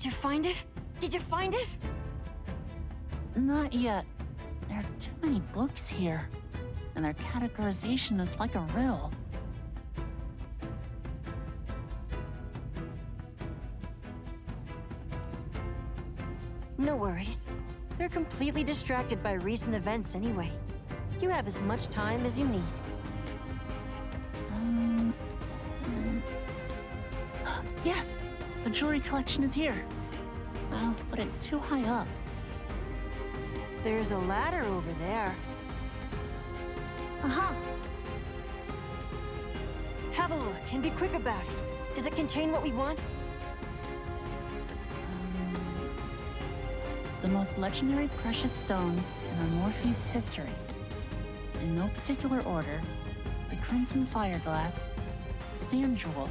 Did you find it? Did you find it? Not yet. There are too many books here, and their categorization is like a riddle. No worries. They're completely distracted by recent events anyway. You have as much time as you need. Yes! The jewelry collection is here. Oh, but it's too high up. There's a ladder over there. Aha! Have a look and be quick about it. Does it contain what we want? The most legendary precious stones in Amorphi's history. In no particular order, the Crimson Fireglass, Sand Jewel,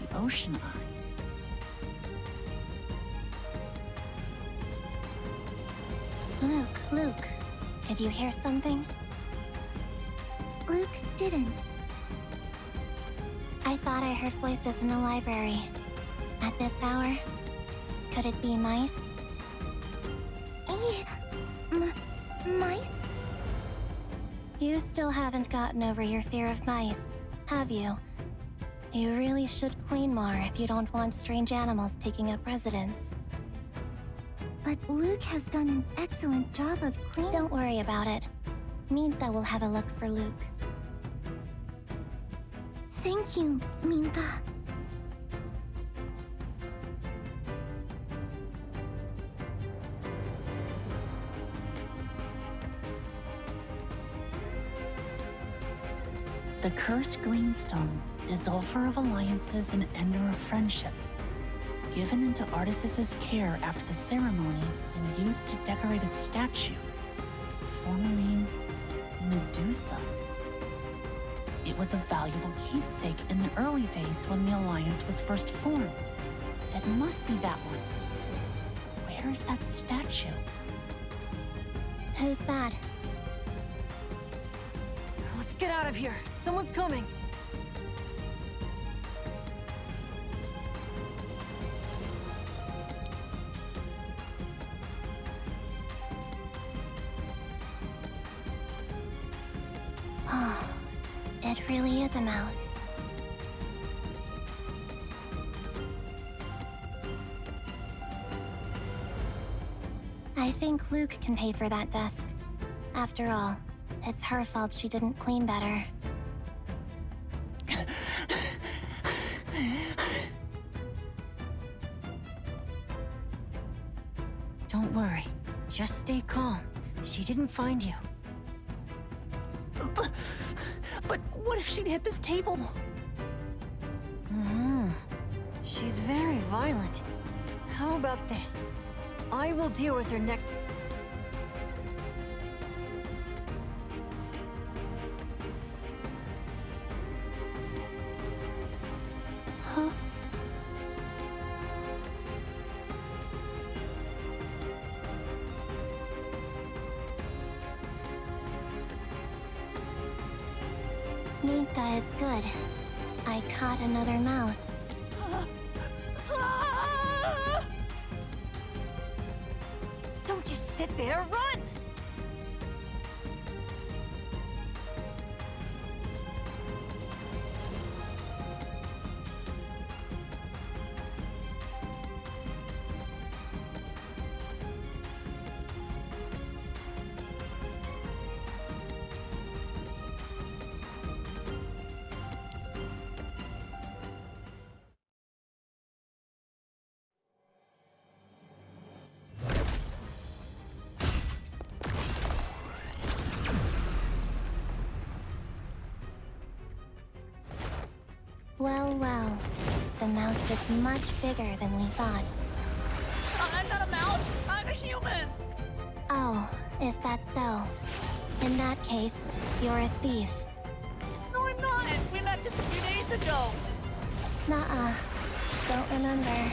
the Ocean Eye. Luke, did you hear something? Luke didn't. I thought I heard voices in the library. At this hour? Could it be mice? Mice? You still haven't gotten over your fear of mice, have you? You really should clean more if you don't want strange animals taking up residence. But Luke has done an excellent job of cleaning. Don't worry about it. Minta will have a look for Luke. Thank you, Minta. The cursed greenstone, dissolver of alliances and ender of friendships, given into Artisus' care after the ceremony and used to decorate a statue, formerly Medusa. It was a valuable keepsake in the early days when the alliance was first formed. It must be that one. Where is that statue? Who's that? Let's get out of here. Someone's coming. Oh, it really is a mouse. I think Luke can pay for that desk. After all, it's her fault she didn't clean better. Don't worry. Just stay calm. She didn't find you. But what if she'd hit this table? She's very violent. How about this? I will deal with her next. Huh? Minta is good. I caught another mouse. Don't just sit there, run! Well, the mouse is much bigger than we thought. I'm not a mouse! I'm a human! Oh, is that so? In that case, you're a thief. No, I'm not! We met just a few days ago! Nuh-uh. Don't remember.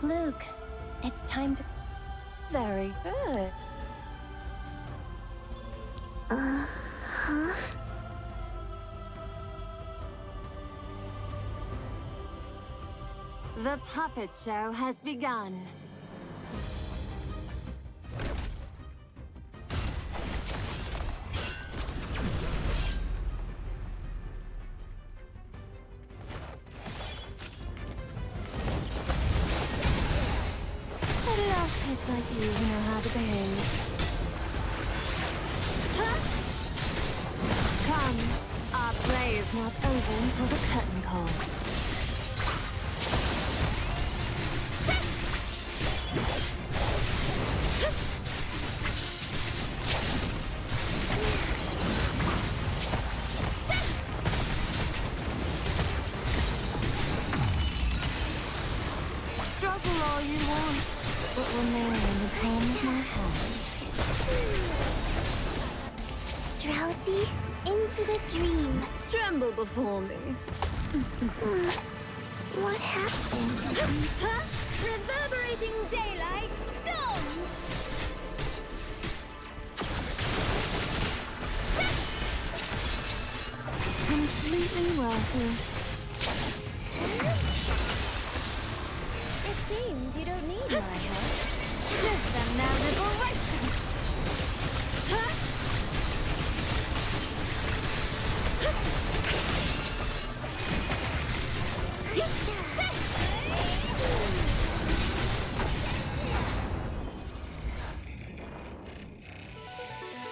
Luke, it's time to... Very good. Huh? The puppet show has begun. It's like you who know how to behave. Huh? Come, our play is not over until the curtain call. Struggle all you want. But remain in the palm of my hand. Drowsy, into the dream. Tremble before me. What happened? Huh? Reverberating daylight dawns! Completely worthless. It seems you don't need my help. Give them their liberation! Huh?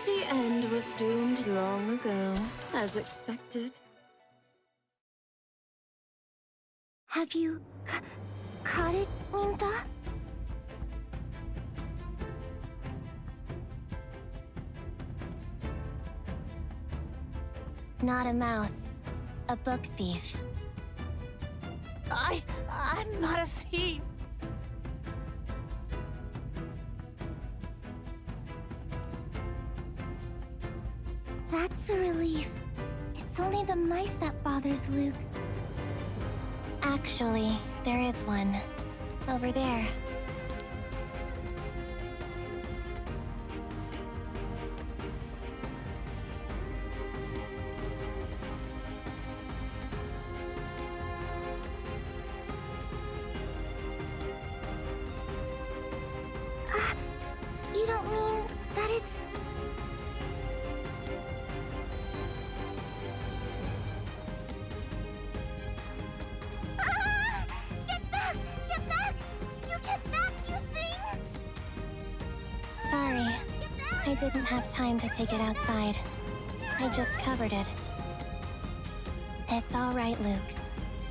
The end was doomed long ago, as expected. Have you caught it, Minta? Not a mouse. A book thief. I'm not a thief. That's a relief. It's only the mice that bothers Luke. Actually, there is one. Over there. You don't mean that it's... Get back! Get back! You get back, you thing! Sorry, I didn't have time to take it outside. I just covered it. It's all right, Luke.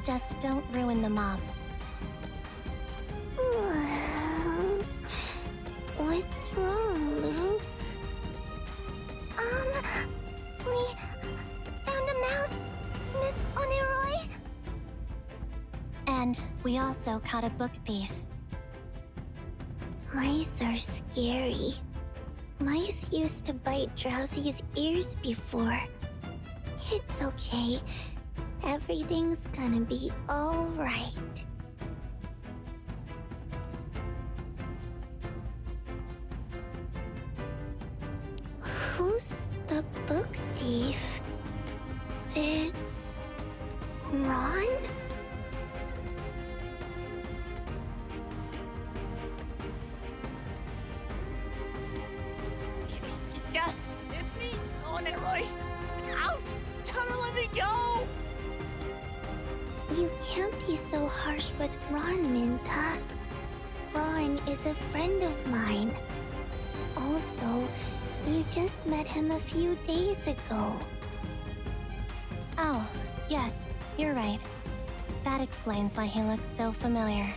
Just don't ruin the mob. What's wrong, Luke? We found a mouse, Miss Oneroy. And we also caught a book thief. Mice are scary. Mice used to bite Drowsy's ears before. It's okay. Everything's gonna be all right. Who's the book thief? It's... Ron? Yes, it's me, Oneroy. Ouch! Tara, let me go! You can't be so harsh with Ron, Minta. Ron is a friend of mine. Also, you just met him a few days ago. Oh, yes, you're right. That explains why he looks so familiar.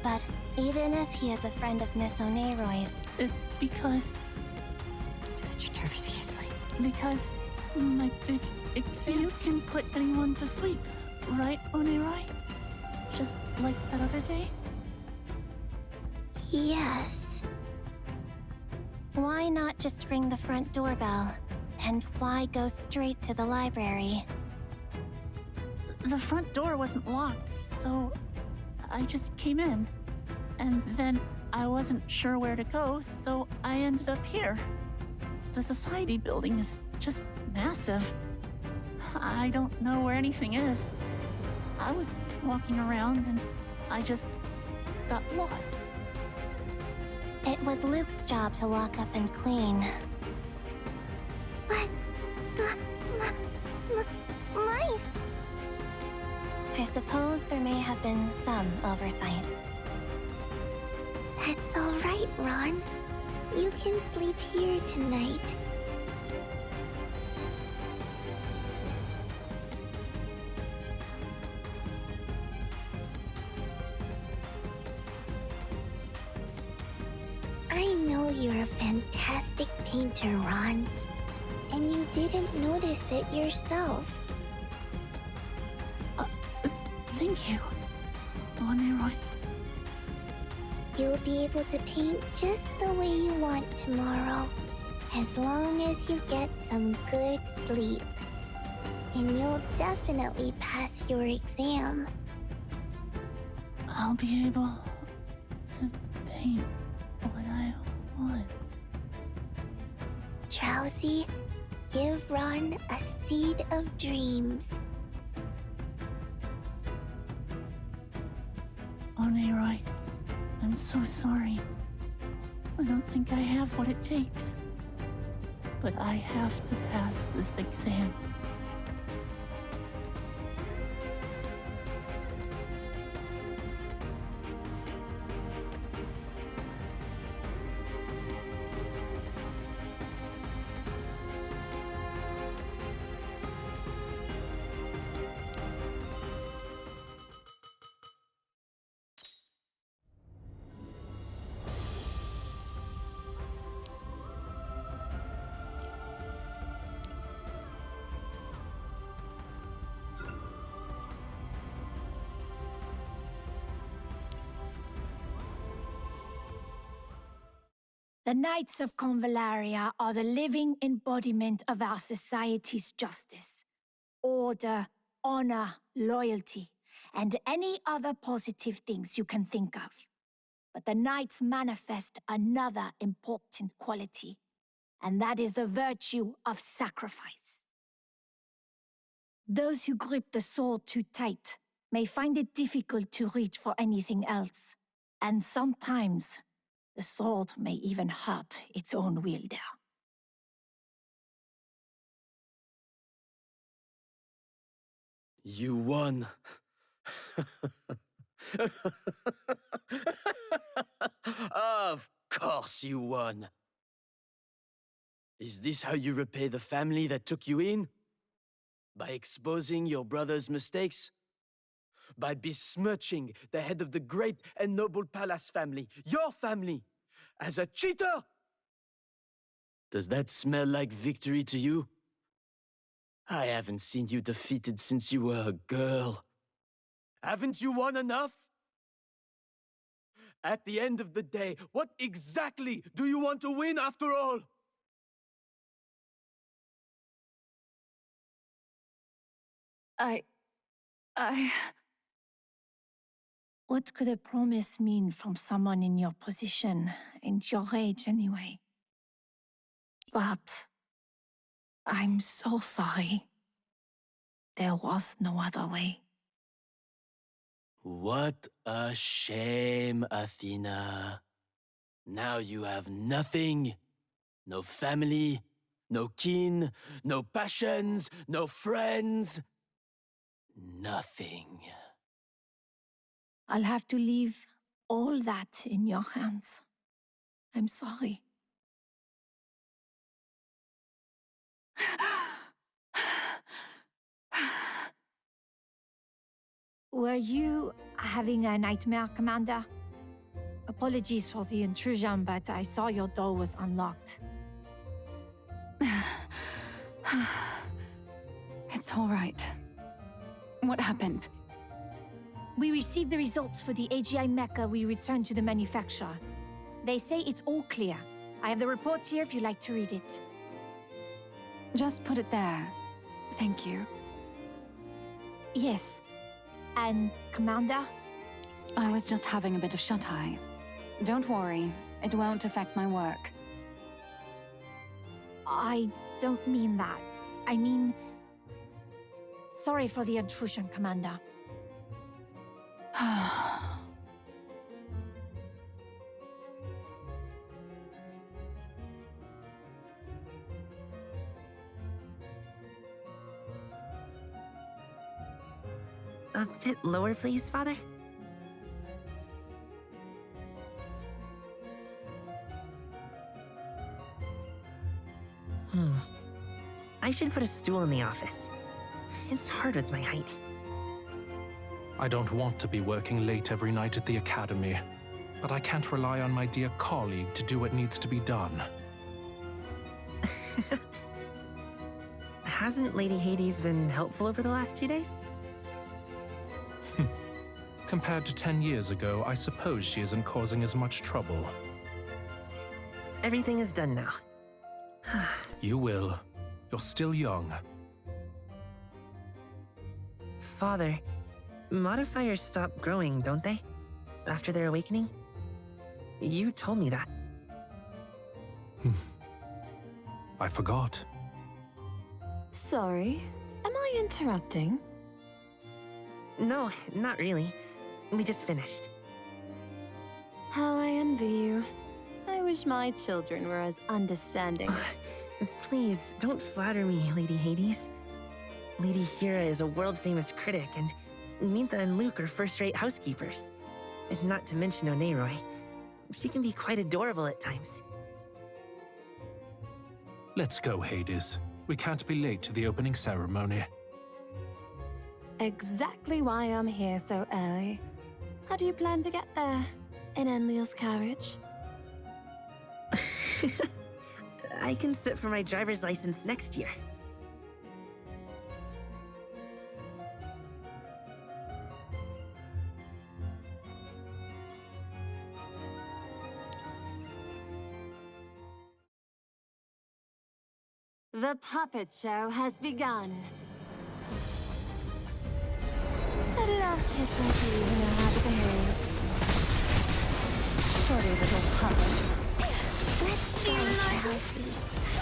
But even if he is a friend of Miss Oneroy's... It's because... Touch your nervous easily. Because my big exam can put anyone to sleep, right, Oneroy? Just like that other day? Yes. Why not just ring the front doorbell? And why go straight to the library? The front door wasn't locked, so I just came in. And then I wasn't sure where to go, so I ended up here. The society building is just massive. I don't know where anything is. I was walking around and I just got lost. It was Luke's job to lock up and clean. But... mice! I suppose there may have been some oversights. That's all right, Ron. You can sleep here tonight. I know you're a fantastic painter, Ron. And you didn't notice it yourself. Thank you, Leroy. You'll be able to paint just the way you want tomorrow, as long as you get some good sleep. And you'll definitely pass your exam. I'll be able to paint what I want. Drowsy, give Ron a seed of dreams. Leroy, I'm so sorry. I don't think I have what it takes. But I have to pass this exam. The Knights of Convallaria are the living embodiment of our society's justice, order, honor, loyalty, and any other positive things you can think of. But the Knights manifest another important quality, and that is the virtue of sacrifice. Those who grip the sword too tight may find it difficult to reach for anything else, and sometimes the sword may even hurt its own wielder. You won. Of course you won. Is this how you repay the family that took you in? By exposing your brother's mistakes? By besmirching the head of the great and noble Palace family, your family, as a cheater? Does that smell like victory to you? I haven't seen you defeated since you were a girl. Haven't you won enough? At the end of the day, what exactly do you want to win after all? What could a promise mean from someone in your position, and your age anyway? But I'm so sorry. There was no other way. What a shame, Athena. Now you have nothing. No family, no kin, no passions, no friends. Nothing. I'll have to leave all that in your hands. I'm sorry. Were you having a nightmare, Commander? Apologies for the intrusion, but I saw your door was unlocked. It's all right. What happened? We received the results for the AGI mecha we returned to the manufacturer. They say it's all clear. I have the report here if you'd like to read it. Just put it there. Thank you. Yes. And, Commander? I was just having a bit of shut-eye. Don't worry, it won't affect my work. I don't mean that. I mean... Sorry for the intrusion, Commander. A bit lower, please, Father? I should put a stool in the office. It's hard with my height. I don't want to be working late every night at the Academy, but I can't rely on my dear colleague to do what needs to be done. Hasn't Lady Hades been helpful over the last 2 days? Compared to 10 years ago, I suppose she isn't causing as much trouble. Everything is done now. You will. You're still young. Father, modifiers stop growing, don't they? After their awakening? You told me that. I forgot. Sorry, am I interrupting? No, not really. We just finished. How I envy you. I wish my children were as understanding. Please, don't flatter me, Lady Hades. Lady Hera is a world-famous critic, and Mintha and Luke are first-rate housekeepers. And not to mention Oneroy. She can be quite adorable at times. Let's go, Hades. We can't be late to the opening ceremony. Exactly why I'm here so early. How do you plan to get there? In Enlil's carriage? I can sit for my driver's license next year. The puppet show has begun. Let it out, kids like you who know how to behave. Shorty little puppet. Let's be healthy.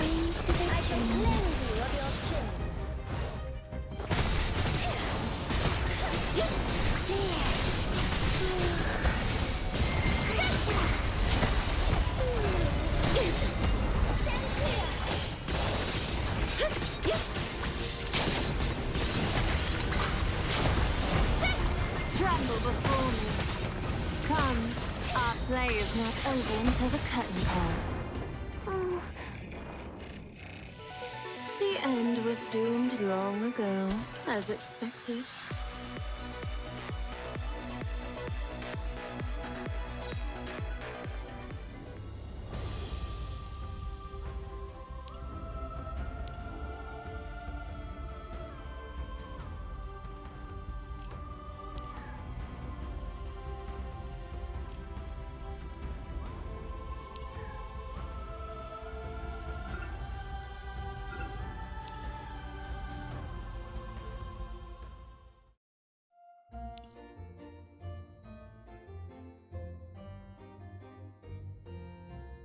Into the I shall cleanse you of your sins. Stand clear. Tremble before me. Come, our play is not over until the curtain call. The end was doomed long ago, as expected.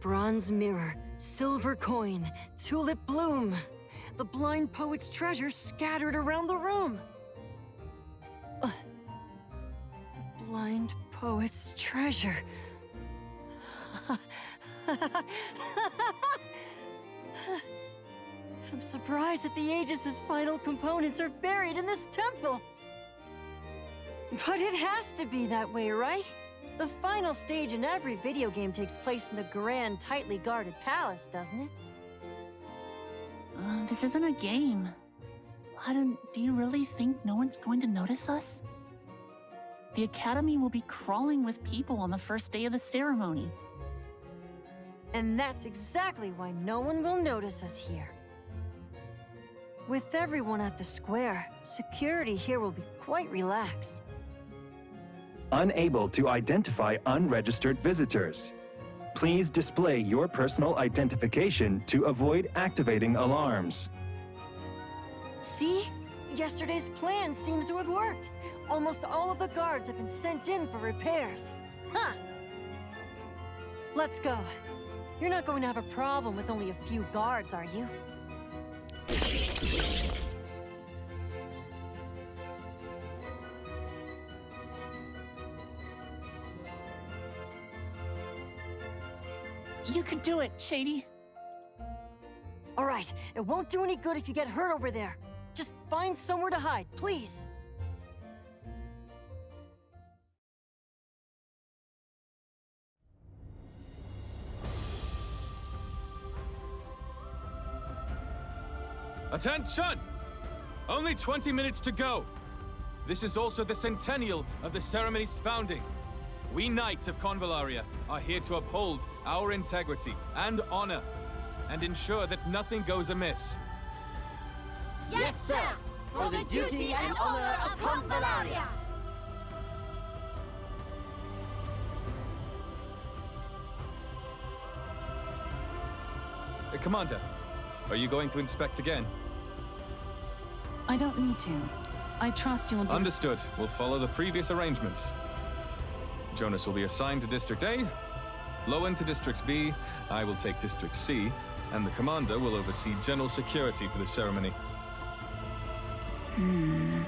Bronze mirror, silver coin, tulip bloom. The blind poet's treasure scattered around the room. The blind poet's treasure. I'm surprised that the Aegis' final components are buried in this temple. But it has to be that way, right? The final stage in every video game takes place in a grand, tightly guarded palace, doesn't it? This isn't a game. Aladdin, do you really think no one's going to notice us? The Academy will be crawling with people on the first day of the ceremony. And that's exactly why no one will notice us here. With everyone at the square, security here will be quite relaxed. Unable to identify unregistered visitors. Please display your personal identification to avoid activating alarms. See? Yesterday's plan seems to have worked. Almost all of the guards have been sent in for repairs. Huh! Let's go. You're not going to have a problem with only a few guards, are you? You could do it, Shady. All right, it won't do any good if you get hurt over there. Just find somewhere to hide, please. Attention! Only 20 minutes to go. This is also the centennial of the ceremony's founding. We Knights of Convallaria are here to uphold our integrity and honor, and ensure that nothing goes amiss. Yes, sir! For the duty and honor of Convallaria! Commander, are you going to inspect again? I don't need to. I trust you'll do— Understood. We'll follow the previous arrangements. Jonas will be assigned to District A, Lowen to District B, I will take District C, and the Commander will oversee general security for the ceremony. I'm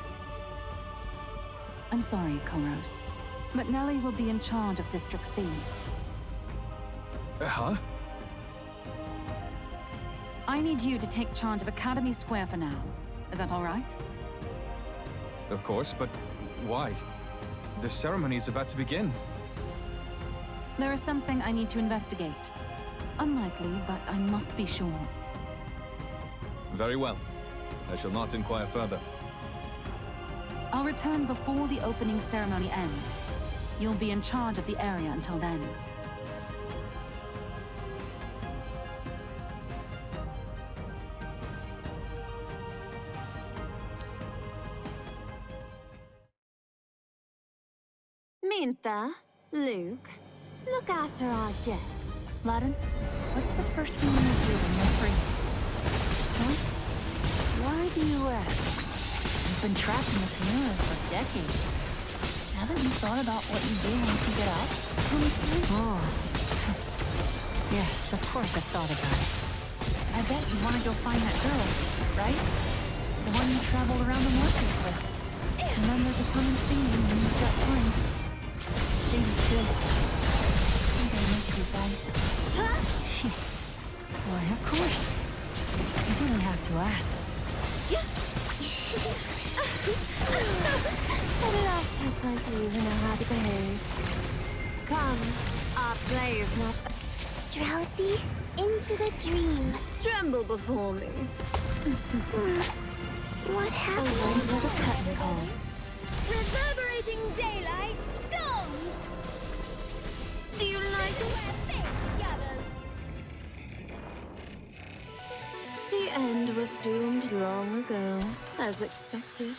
sorry, Koros, but Nellie will be in charge of District C. Huh? I need you to take charge of Academy Square for now. Is that all right? Of course, but why? The ceremony is about to begin. There is something I need to investigate. Unlikely, but I must be sure. Very well. I shall not inquire further. I'll return before the opening ceremony ends. You'll be in charge of the area until then. Mintha, Luke, look after our guests. Laden, what's the first thing you do when you're free? Huh? Why do you ask? You've been trapped in this mirror for decades. Haven't you thought about what you do once you get out? Oh. Yes, of course I've thought about it. I bet you want to go find that girl, right? The one you traveled around the Morpheus with. Remember to come and see me when you've got time. Shady too. I'm gonna miss you guys. Why, of course. You didn't have to ask. I love kids like you who know how to behave. Come, our play is not— Drowsy, into the dream. Tremble before me. What Away happened? to the curtain call. Reverberating daylight dawns! Do you like where fate gathers? The end was doomed long ago, as expected.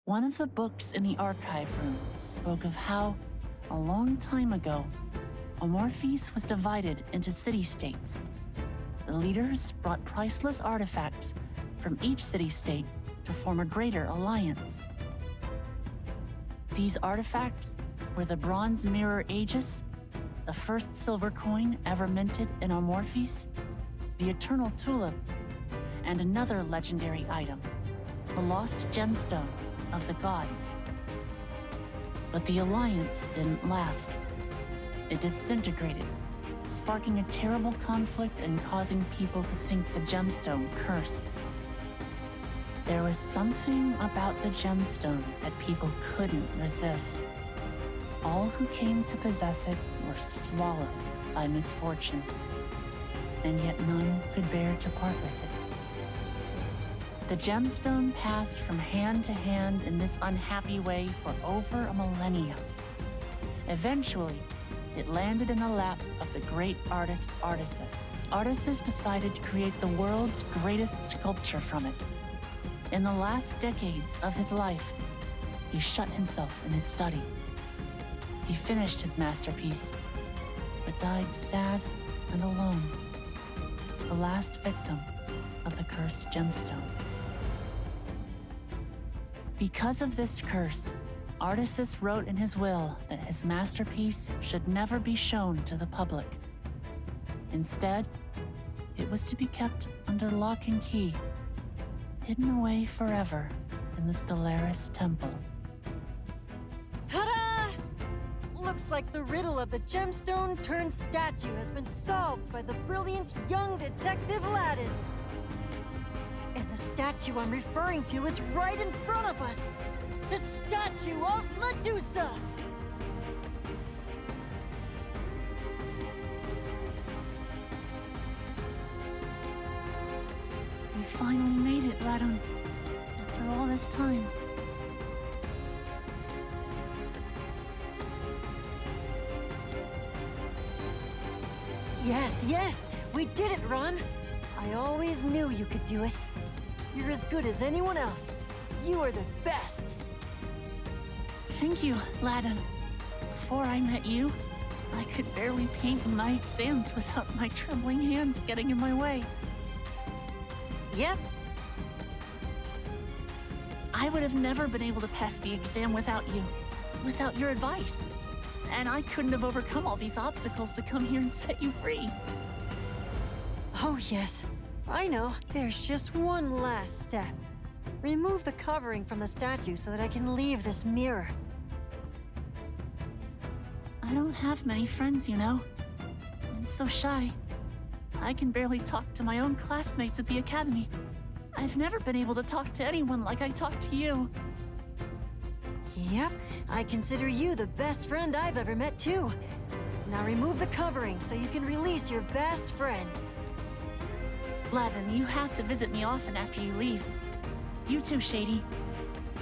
One of the books in the archive room spoke of how, a long time ago, Amorphis was divided into city-states. The leaders brought priceless artifacts from each city-state to form a greater alliance. These artifacts were the bronze mirror Aegis, the first silver coin ever minted in Amorphis, the eternal tulip, and another legendary item, the lost gemstone of the gods. But the alliance didn't last. It disintegrated, sparking a terrible conflict and causing people to think the gemstone cursed. There was something about the gemstone that people couldn't resist. All who came to possess it were swallowed by misfortune, and yet none could bear to part with it. The gemstone passed from hand to hand in this unhappy way for over a millennia. Eventually, it landed in the lap of the great artist Artisus. Artisus decided to create the world's greatest sculpture from it, In the last decades of his life, he shut himself in his study. He finished his masterpiece, but died sad and alone, the last victim of the cursed gemstone. Because of this curse, Artisus wrote in his will that his masterpiece should never be shown to the public. Instead, it was to be kept under lock and key, hidden away forever in the Stellaris Temple. Ta-da! Looks like the riddle of the gemstone turned statue has been solved by the brilliant young detective Ladin. And the statue I'm referring to is right in front of us! The statue of Medusa! We finally made it, Ladon. After all this time. Yes, yes! We did it, Ron! I always knew you could do it. You're as good as anyone else. You are the best! Thank you, Ladon. Before I met you, I could barely paint in my exams without my trembling hands getting in my way. Yep. I would have never been able to pass the exam without you, without your advice. And I couldn't have overcome all these obstacles to come here and set you free. Oh yes, I know. There's just one last step. Remove the covering from the statue so that I can leave this mirror. I don't have many friends, you know. I'm so shy. I can barely talk to my own classmates at the academy. I've never been able to talk to anyone like I talk to you. Yep, I consider you the best friend I've ever met too. Now remove the covering so you can release your best friend. Ladin, you have to visit me often after you leave. You too, Shady.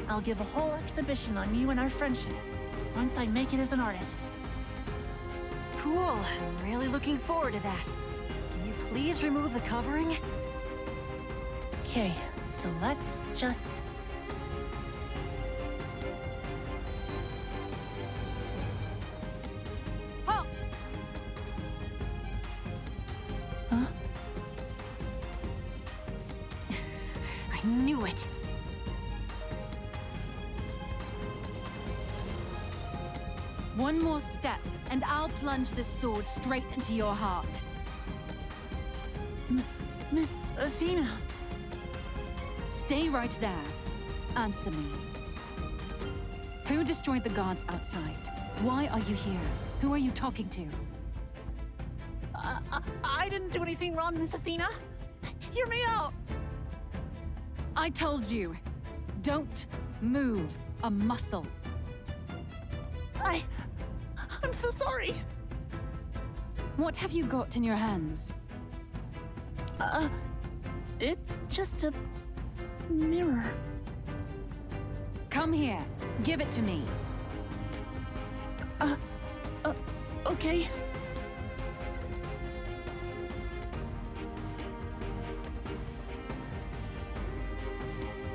I'll give a whole exhibition on you and our friendship, once I make it as an artist. Cool, I'm really looking forward to that. Can you please remove the covering? Okay, so let's just... Halt! Huh? I knew it! One more step, and I'll plunge this sword straight into your heart. Miss Athena... Stay right there. Answer me. Who destroyed the guards outside? Why are you here? Who are you talking to? I didn't do anything wrong, Miss Athena. Hear me out. I told you, don't move a muscle. I'm so sorry. What have you got in your hands? It's just a mirror. Come here. Give it to me. Okay.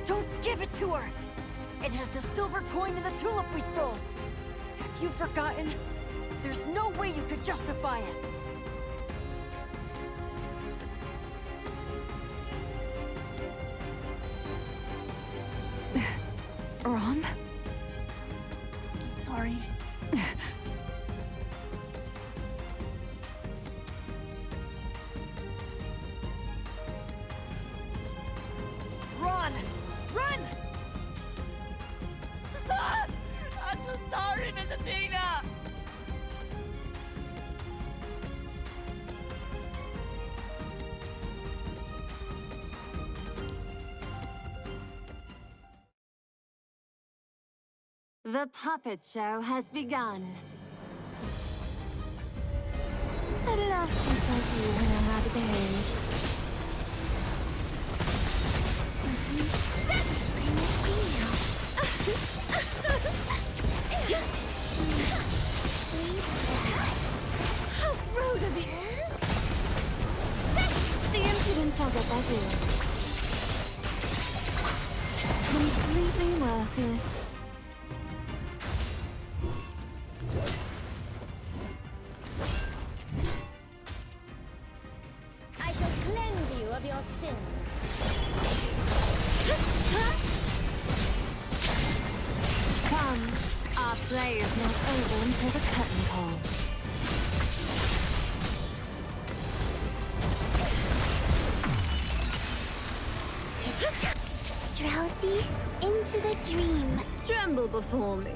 Don't give it to her! It has the silver coin and the tulip we stole! Have you forgotten? There's no way you could justify it! Ron? I'm sorry. Run! Run! I'm so sorry, Miss Athena! The puppet show has begun. I love people who know how to behave. How rude of him! The impudent shall get their due. worthless. I shall cleanse you of your sins. Come, our play is not over until the curtain call. Drowsy, into the dream. Tremble before me.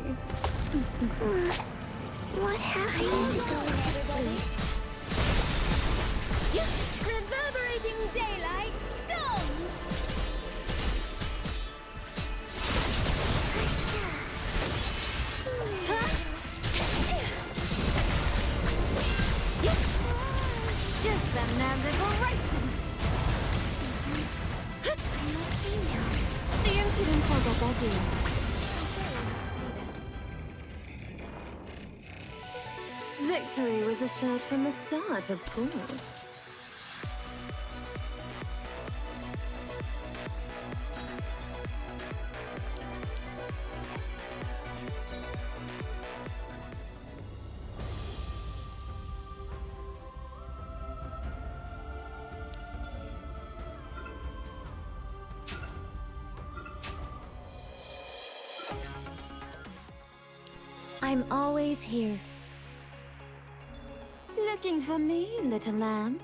What happened to go to sleep? Reverberating daylight dawns! Give them their liberation! The impudence will get their due. Victory was assured from the start, of course. I'm always here. Looking for me, little lamb?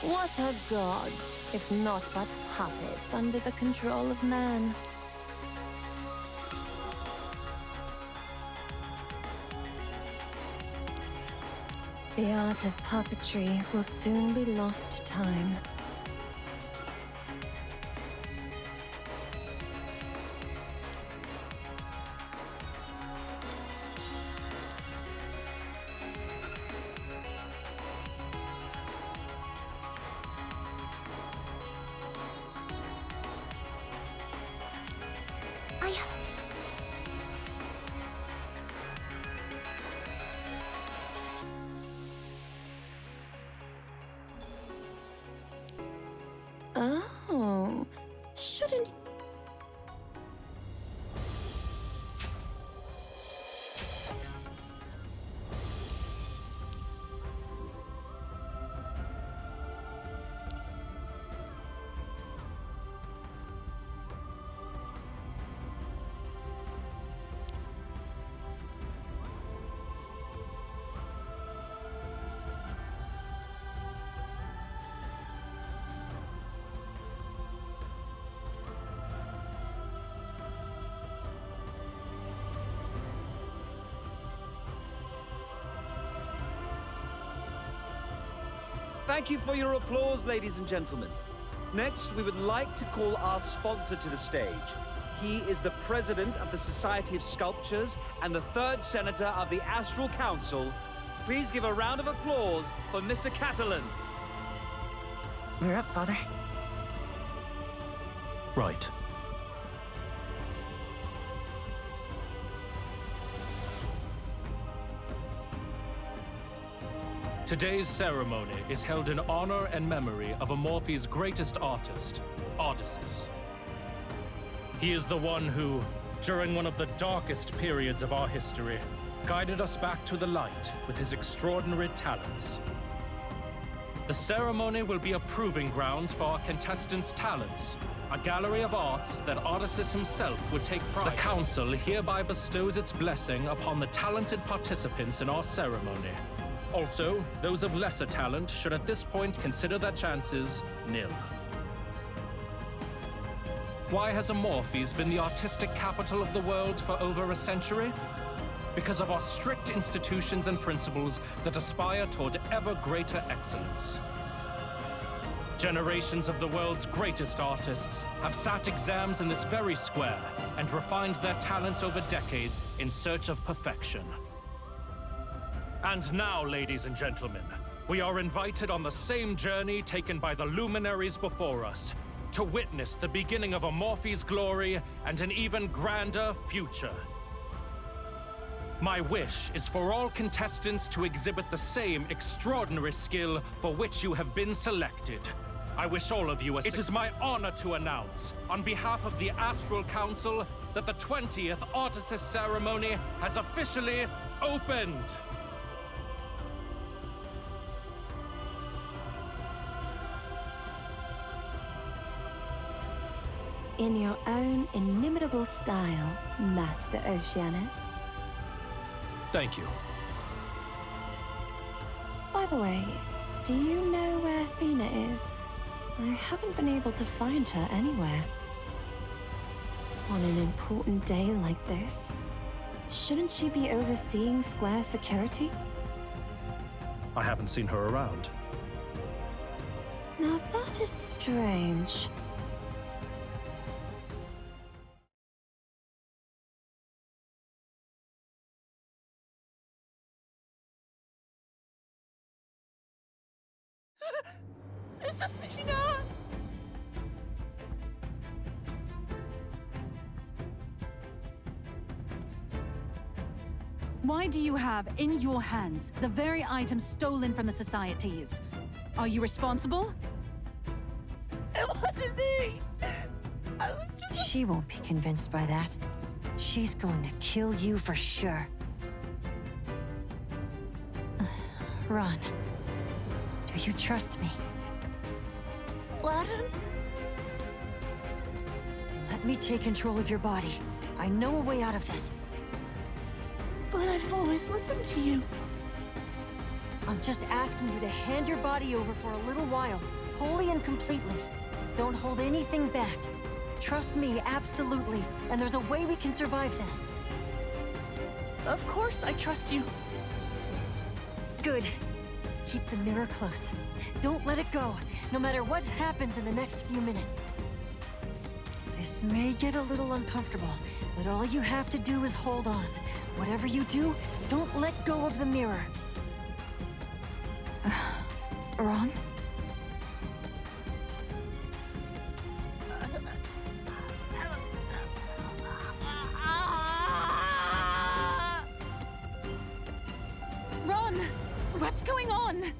What are gods, if not but puppets under the control of man? The art of puppetry will soon be lost to time. Oh, shouldn't... Thank you for your applause, ladies and gentlemen. Next, we would like to call our sponsor to the stage. He is the president of the Society of Sculptors and the third senator of the Astral Council. Please give a round of applause for Mr. Catalan. We're up, Father. Right. Today's ceremony is held in honor and memory of Amorphi's greatest artist, Odysseus. He is the one who, during one of the darkest periods of our history, guided us back to the light with his extraordinary talents. The ceremony will be a proving ground for our contestants' talents, a gallery of arts that Odysseus himself would take pride in. The Council hereby bestows its blessing upon the talented participants in our ceremony. Also, those of lesser talent should at this point consider their chances nil. Why has Amorphes been the artistic capital of the world for over a century? Because of our strict institutions and principles that aspire toward ever greater excellence. Generations of the world's greatest artists have sat exams in this very square and refined their talents over decades in search of perfection. And now, ladies and gentlemen, we are invited on the same journey taken by the luminaries before us, to witness the beginning of Amorphes' glory and an even grander future. My wish is for all contestants to exhibit the same extraordinary skill for which you have been selected. I wish all of you a It is my honor to announce, on behalf of the Astral Council, that the 20th Odysseus ceremony has officially opened! In your own inimitable style, Master Oceanus. Thank you. By the way, do you know where Athena is? I haven't been able to find her anywhere. On an important day like this, shouldn't she be overseeing Square security? I haven't seen her around. Now that is strange. It's Athena! Why do you have in your hands the very items stolen from the societies? Are you responsible? It wasn't me! I was just... She won't be convinced by that. She's going to kill you for sure. Ron, do you trust me? Latin? Let me take control of your body. I know a way out of this. But I've always listened to you. I'm just asking you to hand your body over for a little while, wholly and completely. Don't hold anything back. Trust me, absolutely. And there's a way we can survive this. Of course I trust you. Good. Keep the mirror close. Don't let it go, no matter what happens in the next few minutes. This may get a little uncomfortable, but all you have to do is hold on. Whatever you do, don't let go of the mirror. Ron? Ron! What's going on?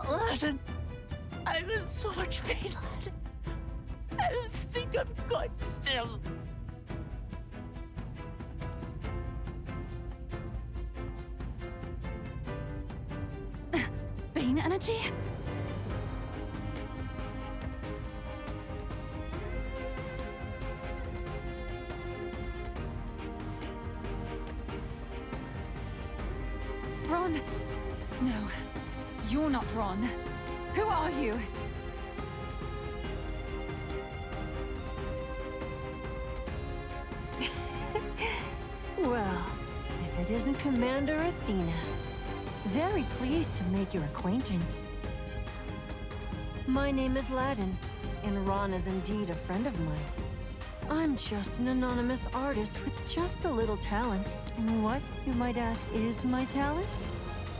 Latin, I'm in so much pain, Latin. I think I'm going still. Bane energy? Ron? No. You're not Ron. Who are you? Well, if it isn't Commander Athena. Very pleased to make your acquaintance. My name is Ladin, and Ron is indeed a friend of mine. I'm just an anonymous artist with just a little talent. And what, you might ask, is my talent?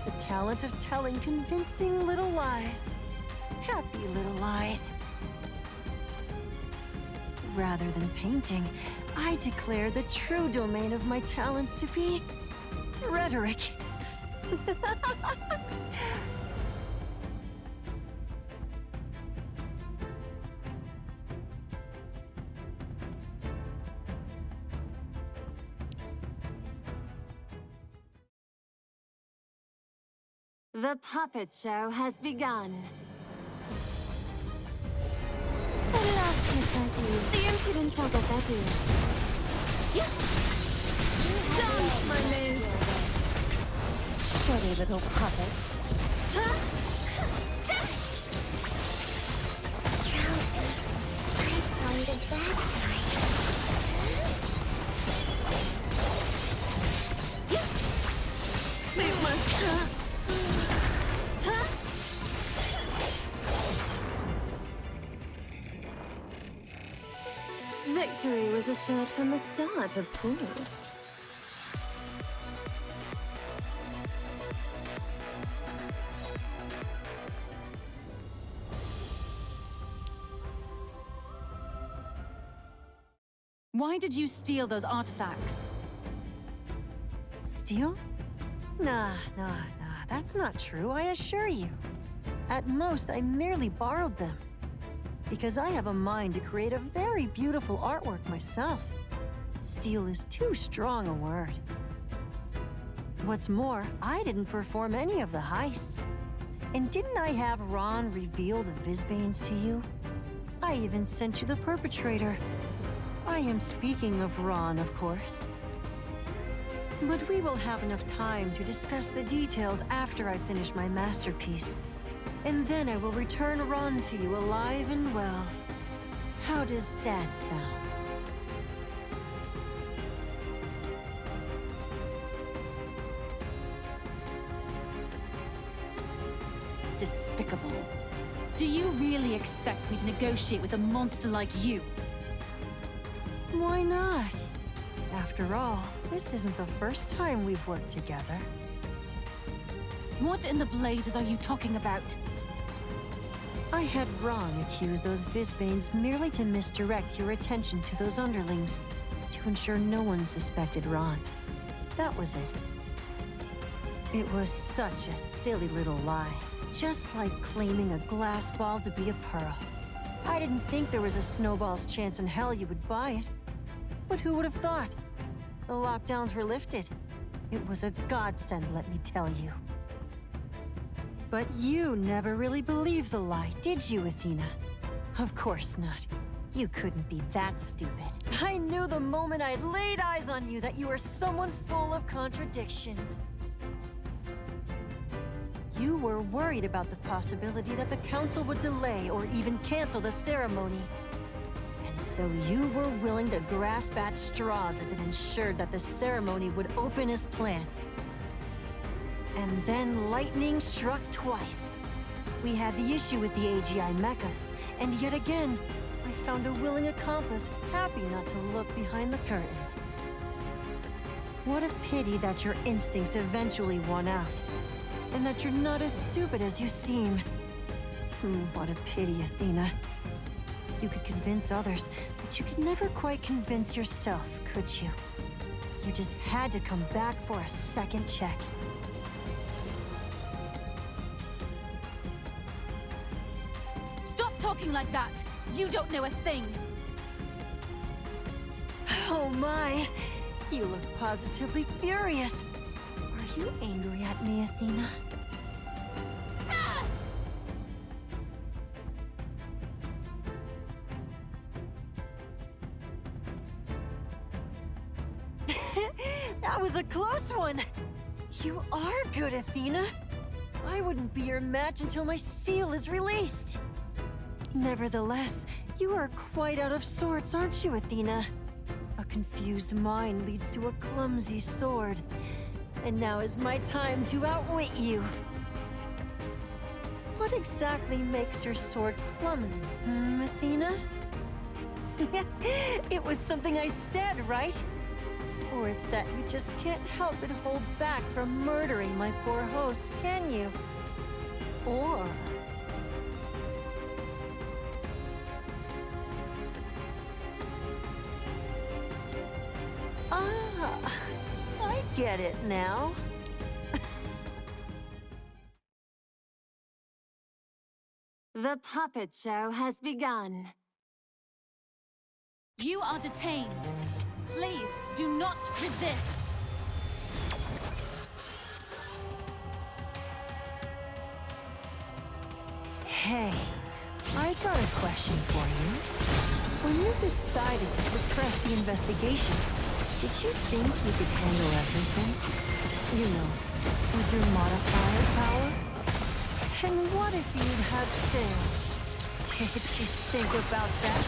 The talent of telling convincing little lies. Happy little lies. Rather than painting, I declare the true domain of my talents to be rhetoric. The puppet show has begun. The impudent shall get their due. Dance, my move. Shoddy little puppet. I found a bad guy. It must hurt. Victory was assured from the start, of course. Why did you steal those artifacts? Steal? Nah, that's not true, I assure you. At most, I merely borrowed them. Because I have a mind to create a very beautiful artwork myself. Steal is too strong a word. What's more, I didn't perform any of the heists. And didn't I have Ron reveal the Visbanes to you? I even sent you the perpetrator. I am speaking of Ron, of course. But we will have enough time to discuss the details after I finish my masterpiece. And then I will return Ron to you alive and well. How does that sound? Despicable. Do you really expect me to negotiate with a monster like you? Why not? After all, this isn't the first time we've worked together. What in the blazes are you talking about? I had Ron accuse those Visbanes merely to misdirect your attention to those underlings, to ensure no one suspected Ron. That was it. It was such a silly little lie, just like claiming a glass ball to be a pearl. I didn't think there was a snowball's chance in hell you would buy it. But who would have thought? The lockdowns were lifted. It was a godsend, let me tell you. But you never really believed the lie, did you, Athena? Of course not. You couldn't be that stupid. I knew the moment I'd laid eyes on you that you were someone full of contradictions. You were worried about the possibility that the council would delay or even cancel the ceremony. And so you were willing to grasp at straws if it ensured that the ceremony would open as planned. And then lightning struck twice. We had the issue with the AGI mechas, and yet again, I found a willing accomplice happy not to look behind the curtain. What a pity that your instincts eventually won out, and that you're not as stupid as you seem. What a pity, Athena. You could convince others, but you could never quite convince yourself, could you? You just had to come back for a second check. Stop talking like that! You don't know a thing! Oh my! You look positively furious. Are you angry at me, Athena? That was a close one! You are good, Athena. I wouldn't be your match until my seal is released. Nevertheless, you are quite out of sorts, aren't you, Athena? A confused mind leads to a clumsy sword. And now is my time to outwit you. What exactly makes your sword clumsy, Athena? It was something I said, right? Or it's that you just can't help but hold back from murdering my poor host, can you? Or... Ah, I get it now. The puppet show has begun. You are detained. Please, do not resist. Hey, I got a question for you. When you decided to suppress the investigation, did you think you could handle everything? You know, with your modifier power? And what if you'd have failed? Did you think about that?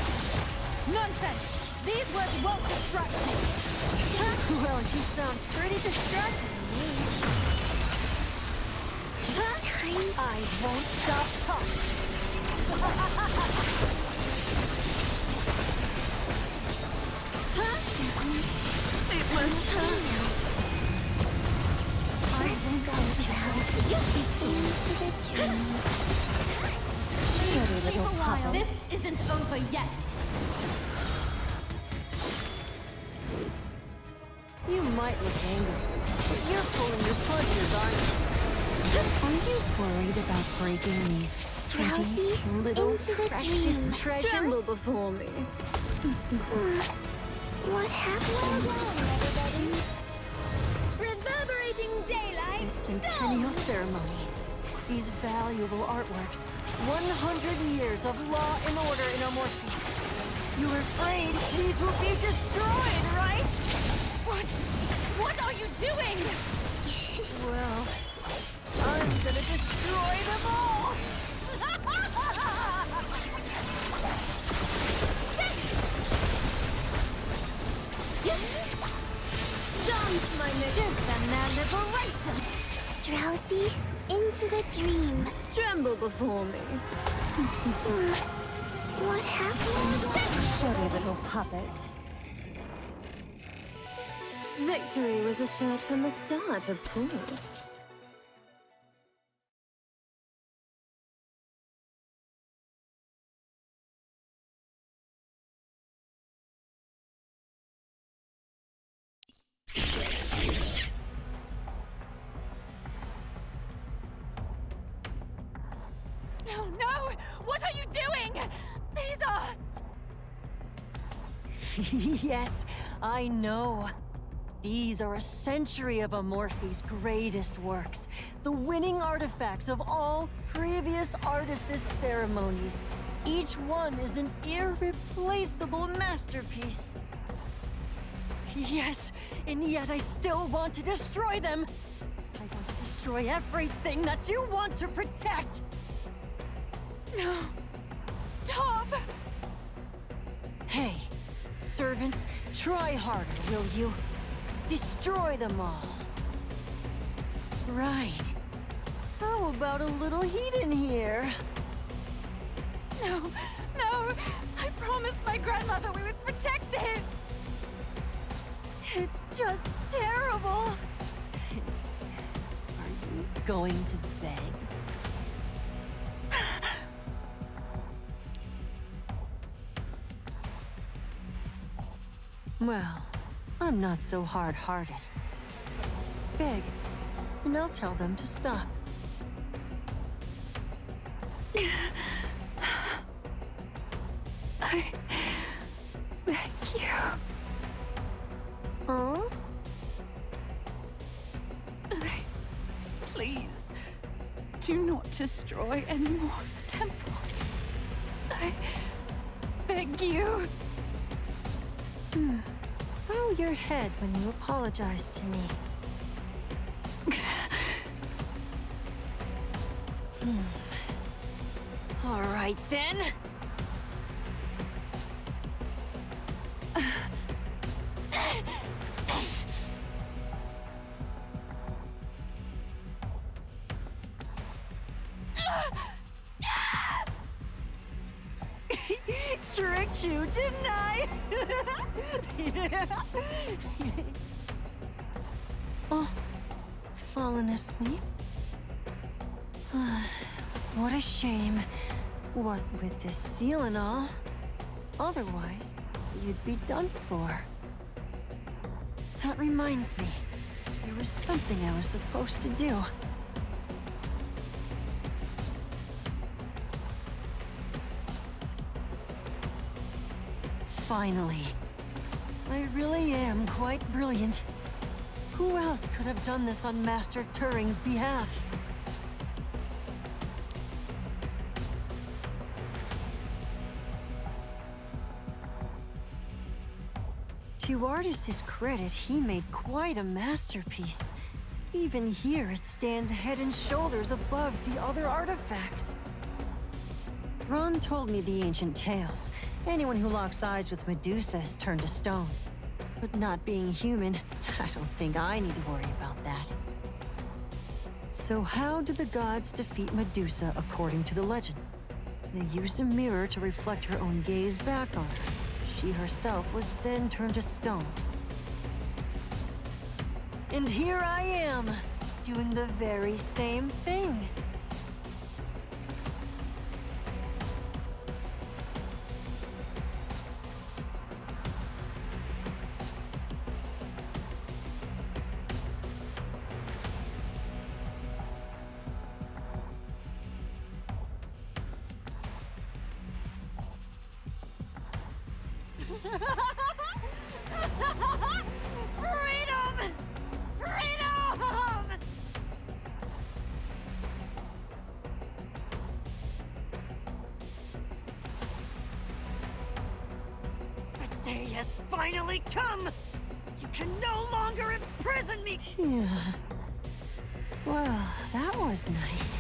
Nonsense! These words won't distract me! Well, you sound pretty distracted to me. I won't stop talking. It was time. I won't go to the Shudder, little puppet. This isn't over yet. You might look angry, but you're pulling your punches, aren't you? Are you worried about breaking these pretty little precious treasures? Tremble before me. What happened? Reverberating daylight! This centennial ceremony. These valuable artworks. 100 years of law and order in Amorphis. You're afraid these will be destroyed, right? What are you doing? Well, I'm gonna destroy them all! Dance, my nigga. Give them their liberation! Drowsy, into the dream. Tremble before me. What happened? Shudder, little puppet. Victory was assured from the start, of course. No! What are you doing? These are... Yes, I know. These are a century of Amorphi's greatest works. The winning artifacts of all previous artists' ceremonies. Each one is an irreplaceable masterpiece. Yes, and yet I still want to destroy them. I want to destroy everything that you want to protect. No. Stop! Hey, servants, try harder, will you? Destroy them all. Right. How about a little heat in here? No! I promised my grandmother we would protect this! It's just terrible. Are you going to beg? Well, I'm not so hard-hearted. Beg, and I'll tell them to stop. I beg you. Huh? Please, do not destroy any more of the temple. I beg you. Bow your head when you apologize to me. All right, then. Tricked you, didn't I? Oh, fallen asleep? What a shame. What with this seal and all. Otherwise, you'd be done for. That reminds me, there was something I was supposed to do. Finally. I really am quite brilliant. Who else could have done this on Master Turing's behalf? To Artis's credit, he made quite a masterpiece. Even here, it stands head and shoulders above the other artifacts. Ron told me the ancient tales. Anyone who locks eyes with Medusa is turned to stone. But not being human, I don't think I need to worry about that. So how did the gods defeat Medusa according to the legend? They used a mirror to reflect her own gaze back on her. She herself was then turned to stone. And here I am, doing the very same thing. Freedom! Freedom! The day has finally come! You can no longer imprison me! Yeah. Well, that was nice.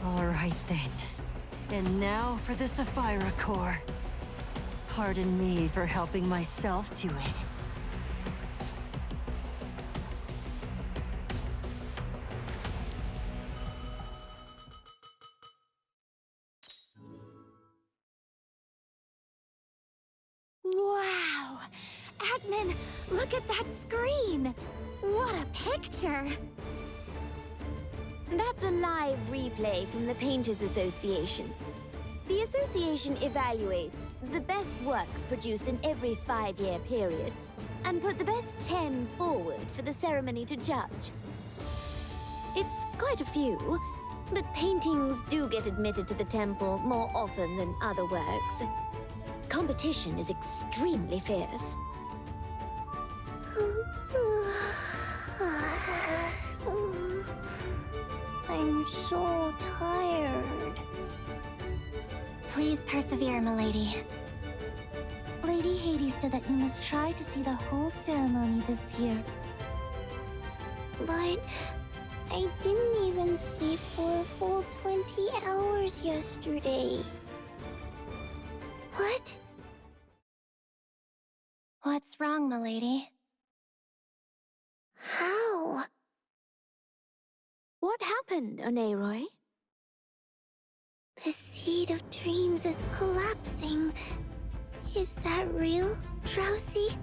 All right then. And now for the Sephirah core. Pardon me for helping myself to it. Wow! Admin, look at that screen! What a picture! That's a live replay from the Painters Association. The association evaluates the best works produced in every 5-year period and put the best 10 forward for the ceremony to judge. It's quite a few, but paintings do get admitted to the temple more often than other works. Competition is extremely fierce. I'm so tired. Please persevere, milady. Lady Hades said that you must try to see the whole ceremony this year. But I didn't even sleep for a full 20 hours yesterday. What? What's wrong, milady? How? What happened, Oneroy? The seed of dreams is collapsing. Is that real, Drowsy?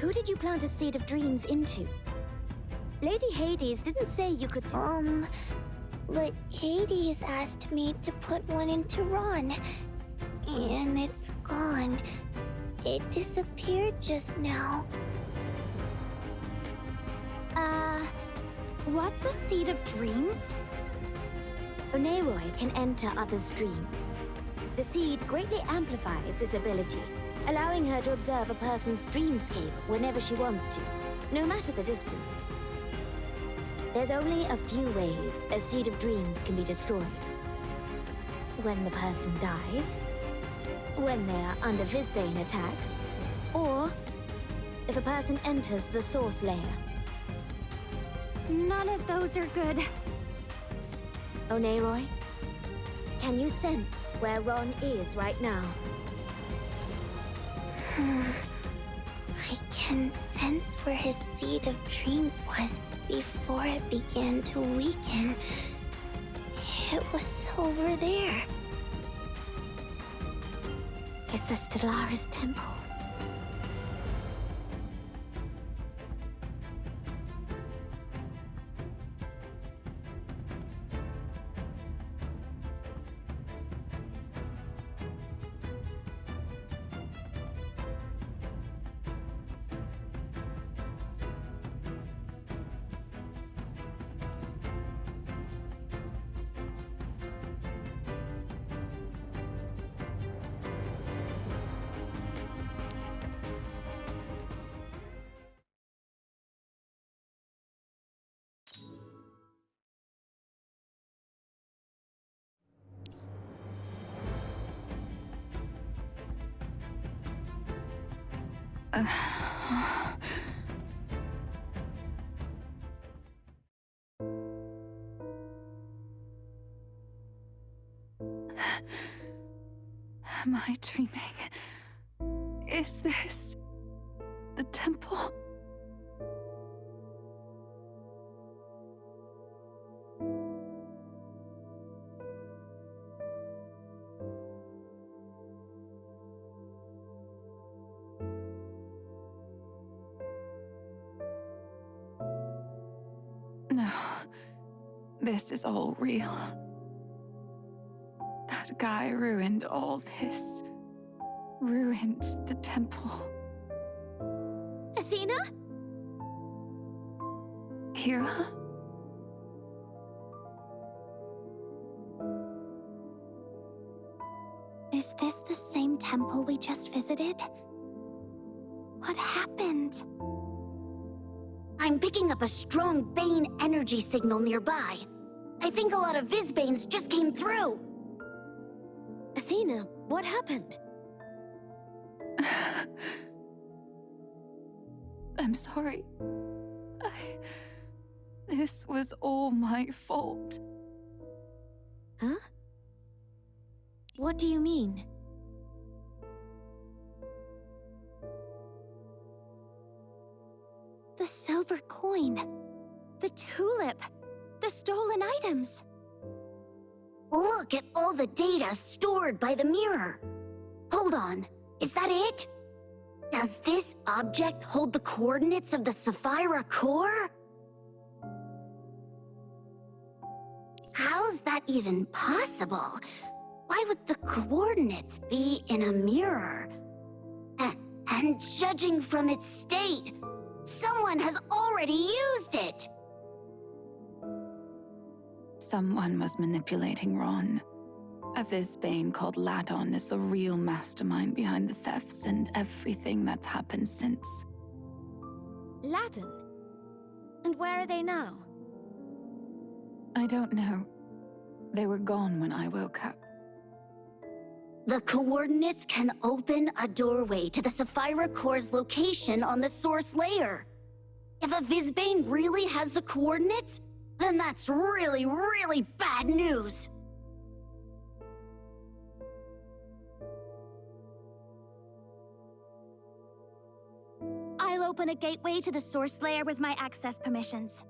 Who did you plant a seed of dreams into? Lady Hades didn't say you could... But Hades asked me to put one into Ron. And it's gone. It disappeared just now. What's a seed of dreams? Oneroy can enter others' dreams. The seed greatly amplifies this ability, allowing her to observe a person's dreamscape whenever she wants to, no matter the distance. There's only a few ways a seed of dreams can be destroyed. When the person dies, when they are under Visbane attack, or if a person enters the source layer. None of those are good. Oneroy, can you sense where Ron is right now? I can sense where his seed of dreams was before it began to weaken. It was over there. It's the Stellaris Temple. Am I dreaming? Is this the temple? No, this is all real. That guy ruined all this. Ruined the temple. Athena? Hera? Is this the same temple we just visited? What happened? I'm picking up a strong Bane energy signal nearby. I think a lot of Visbanes just came through. Athena, what happened? I'm sorry. This was all my fault. Huh? What do you mean? The silver coin. The tulip. The stolen items. Look at all the data stored by the mirror. Hold on, is that it? Does this object hold the coordinates of the sephirah core? How's that even possible? Why would the coordinates be in a mirror? And judging from its state, someone has already used it! Someone was manipulating Ron. A Visbane called Ladon is the real mastermind behind the thefts and everything that's happened since. Ladon? And where are they now? I don't know. They were gone when I woke up. The coordinates can open a doorway to the sephirah core's location on the source layer. If a Visbane really has the coordinates, then that's really, really bad news. I'll open a gateway to the source layer with my access permissions.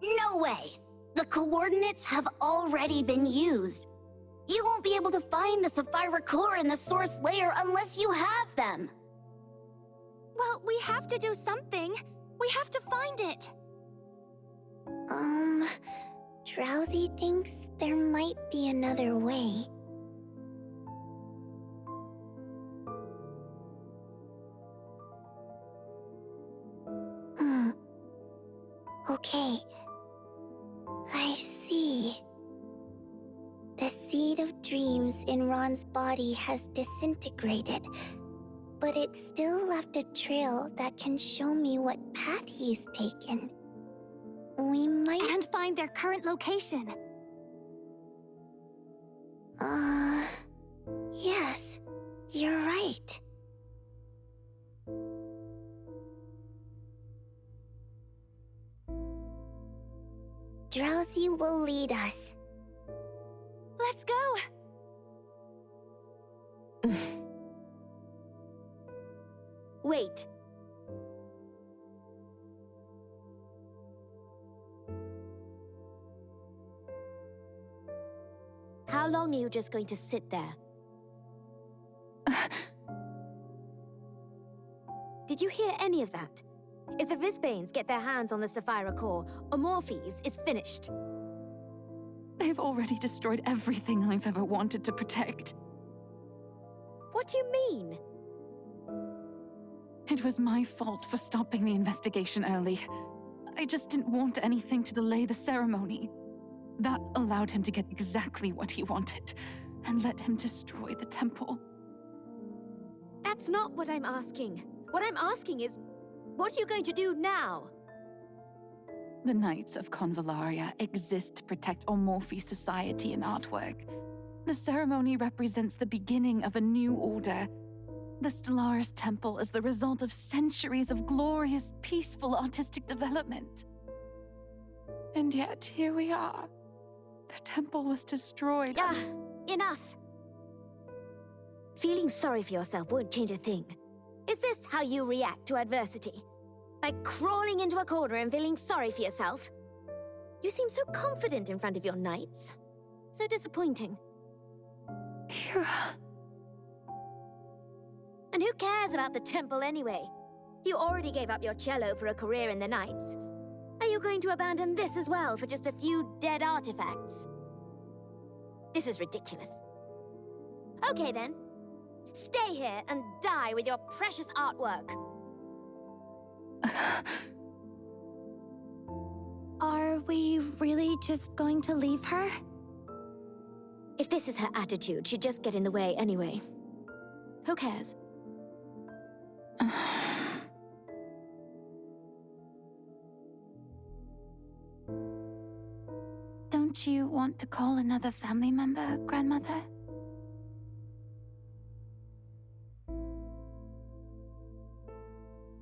No way! The coordinates have already been used. You won't be able to find the sephirah core in the source layer unless you have them. Well, we have to do something. We have to find it. Drowsy thinks there might be another way. Okay. I see. The seed of dreams in Ron's body has disintegrated, but it still left a trail that can show me what path he's taken. We might... And find their current location. Yes. You're right. Drowsy will lead us. Let's go! Wait. How long are you just going to sit there? Did you hear any of that? If the Visbanes get their hands on the sephirah core, Morphes is finished. They've already destroyed everything I've ever wanted to protect. What do you mean? It was my fault for stopping the investigation early. I just didn't want anything to delay the ceremony. That allowed him to get exactly what he wanted, and let him destroy the temple. That's not what I'm asking. What I'm asking is, what are you going to do now? The Knights of Convallaria exist to protect Morphe society and artwork. The ceremony represents the beginning of a new order. The Stellaris Temple is the result of centuries of glorious, peaceful artistic development. And yet, here we are. The temple was destroyed. Enough! Feeling sorry for yourself won't change a thing. Is this how you react to adversity? By crawling into a corner and feeling sorry for yourself? You seem so confident in front of your knights. So disappointing. And who cares about the temple anyway? You already gave up your cello for a career in the Knights. Are you going to abandon this as well for just a few dead artifacts? This is ridiculous. Okay then. Stay here and die with your precious artwork. Are we really just going to leave her? If this is her attitude, she'd just get in the way anyway. Who cares? Don't you want to call another family member, Grandmother?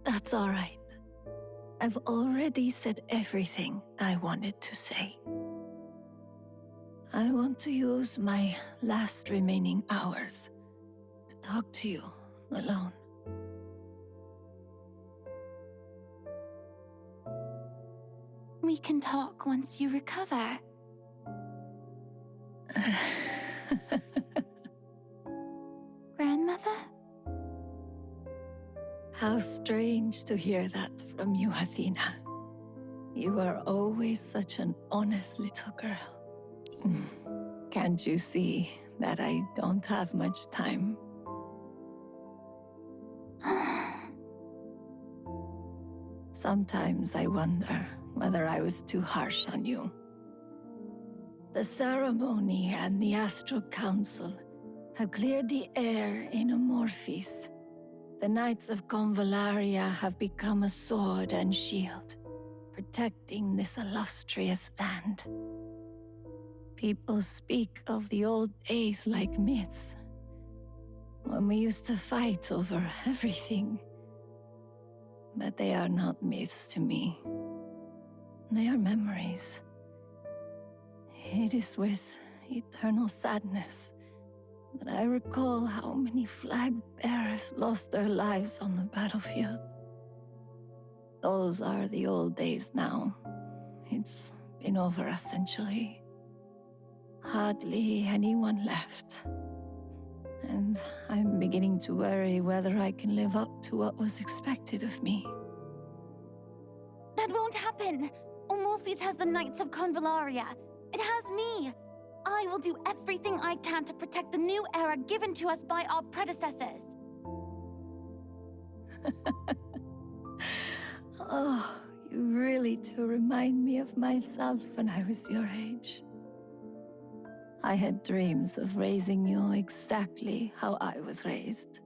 That's all right. I've already said everything I wanted to say. I want to use my last remaining hours to talk to you alone. We can talk once you recover. Grandmother? How strange to hear that from you, Athena. You are always such an honest little girl. Can't you see that I don't have much time? Sometimes I wonder whether I was too harsh on you. The ceremony and the Astral Council have cleared the air in Amorphis. The Knights of Convallaria have become a sword and shield, protecting this illustrious land. People speak of the old days like myths, when we used to fight over everything. But they are not myths to me. They are memories. It is with eternal sadness that I recall how many flag bearers lost their lives on the battlefield. Those are the old days now. It's been over a century. Hardly anyone left. And I'm beginning to worry whether I can live up to what was expected of me. That won't happen! Amorphis has the Knights of Convallaria. It has me! I will do everything I can to protect the new era given to us by our predecessors. Oh, you really do remind me of myself when I was your age. I had dreams of raising you exactly how I was raised.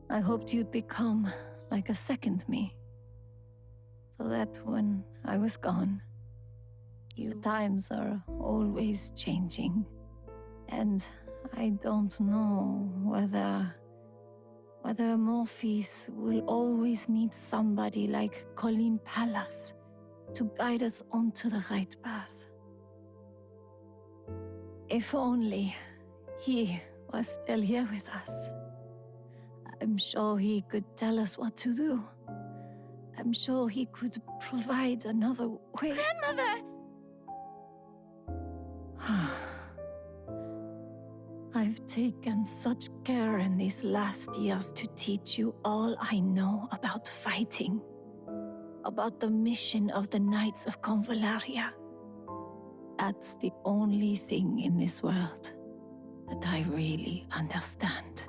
I hoped you'd become like a second me, so that when I was gone, the times are always changing, and I don't know whether Amorphis will always need somebody like Colleen Pallas to guide us onto the right path. If only he was still here with us. I'm sure he could tell us what to do. I'm sure he could provide another way. Grandmother! I've taken such care in these last years to teach you all I know about fighting, about the mission of the Knights of Convallaria. That's the only thing in this world that I really understand.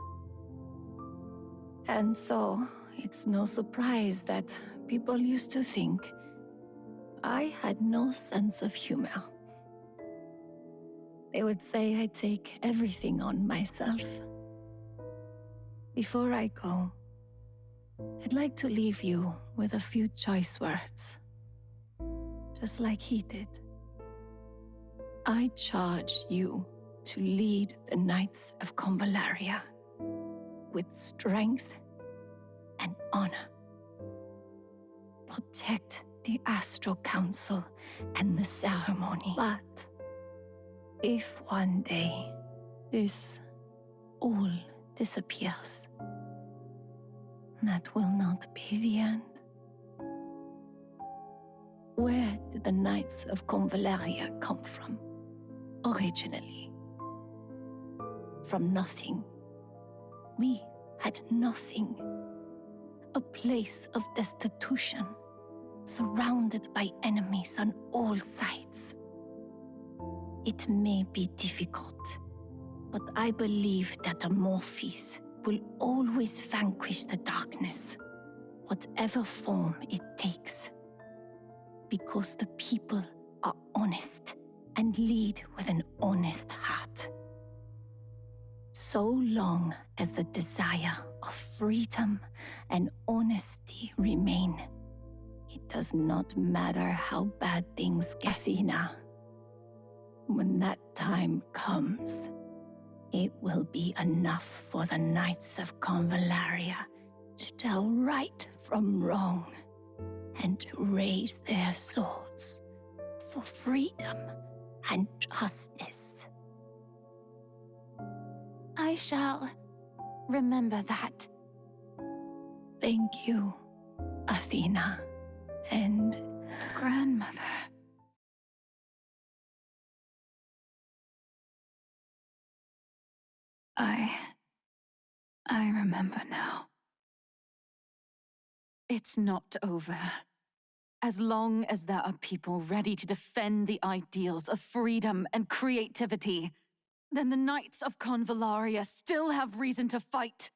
And so, it's no surprise that people used to think I had no sense of humor. They would say I take everything on myself. Before I go, I'd like to leave you with a few choice words, just like he did. I charge you to lead the Knights of Convallaria with strength and honor. Protect the Astral Council and the ceremony. But if one day this all disappears, that will not be the end. Where did the Knights of Convallaria come from, originally? From nothing. We had nothing. A place of destitution, surrounded by enemies on all sides. It may be difficult, but I believe that the Morphes will always vanquish the darkness, whatever form it takes. Because the people are honest and lead with an honest heart. So long as the desire of freedom and honesty remain, it does not matter how bad things get. Athena, when that time comes, it will be enough for the Knights of Convallaria to tell right from wrong and to raise their swords for freedom and justice. I shall remember that. Thank you, Athena, and Grandmother. I remember now. It's not over. As long as there are people ready to defend the ideals of freedom and creativity, then the Knights of Convallaria still have reason to fight.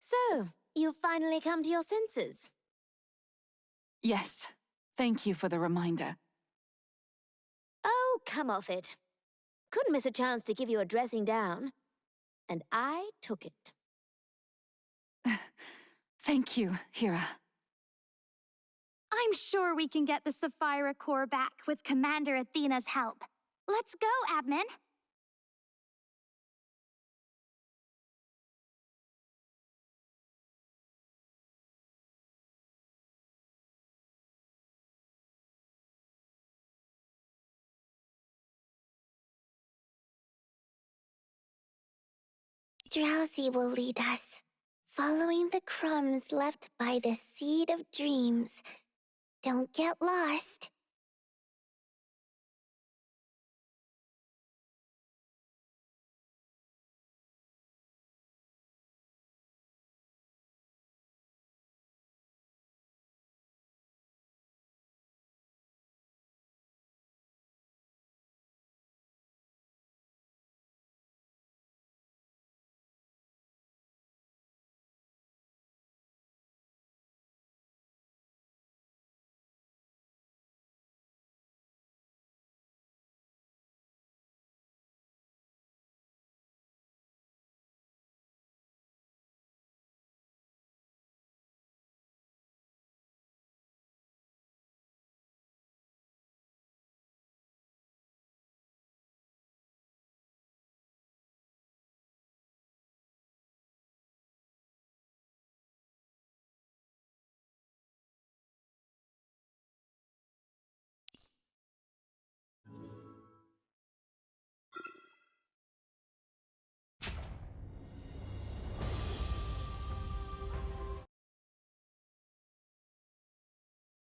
So, you've finally come to your senses? Yes, thank you for the reminder. Oh, come off it. Couldn't miss a chance to give you a dressing down. And I took it. Thank you, Hera. I'm sure we can get the Sephirah core back with Commander Athena's help. Let's go, Admin. Drowsy will lead us, following the crumbs left by the Seed of Dreams. Don't get lost.